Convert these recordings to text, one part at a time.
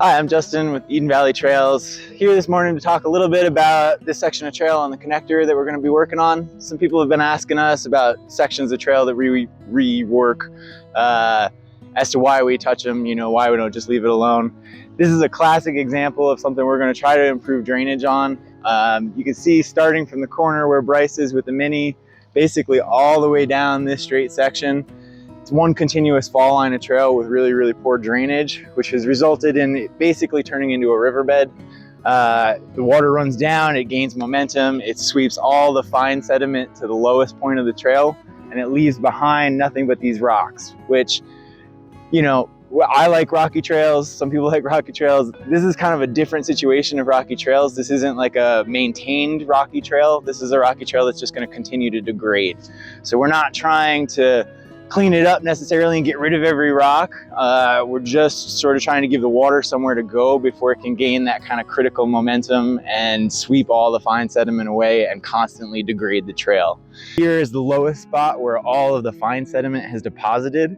Hi, I'm Justin with Eden Valley Trails. Here this morning to talk a little bit about this section of trail on the connector that we're going to be working on. Some people have been asking us about sections of trail that we rework as to why we touch them, why we don't just leave it alone. This is a classic example of something we're going to try to improve drainage on. You can see starting from the corner where Bryce is with the Mini, basically all the way down this straight section. It's one continuous fall line of trail with really poor drainage, which has resulted in it basically turning into a riverbed. The water runs down, it gains momentum, it sweeps all the fine sediment to the lowest point of the trail, and it leaves behind nothing but these rocks, which, I like rocky trails, some people like rocky trails. This is kind of a different situation of rocky trails. This isn't like a maintained rocky trail. This is a rocky trail that's just going to continue to degrade. So we're not trying to clean it up necessarily and get rid of every rock. We're just sort of trying to give the water somewhere to go before it can gain that kind of critical momentum and sweep all the fine sediment away and constantly degrade the trail. Here is the lowest spot where all of the fine sediment has deposited.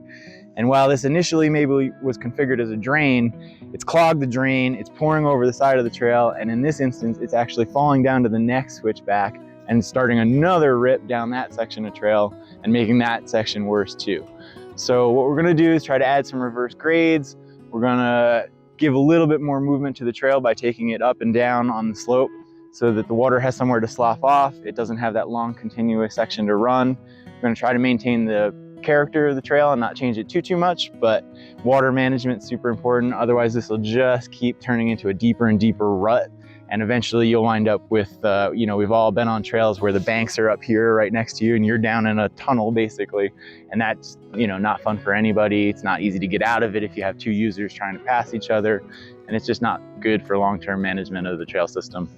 And while this initially maybe was configured as a drain, it's clogged the drain, it's pouring over the side of the trail, and in this instance, it's actually falling down to the next switchback and starting another rip down that section of trail and making that section worse too. So what we're gonna do is try to add some reverse grades. We're gonna give a little bit more movement to the trail by taking it up and down on the slope so that the water has somewhere to slough off. It doesn't have that long continuous section to run. We're gonna try to maintain the character of the trail and not change it too much, but water management is super important. Otherwise this will just keep turning into a deeper and deeper rut. And eventually you'll wind up with, we've all been on trails where the banks are up here right next to you and you're down in a tunnel basically. And that's, not fun for anybody. It's not easy to get out of it if you have two users trying to pass each other. And it's just not good for long-term management of the trail system.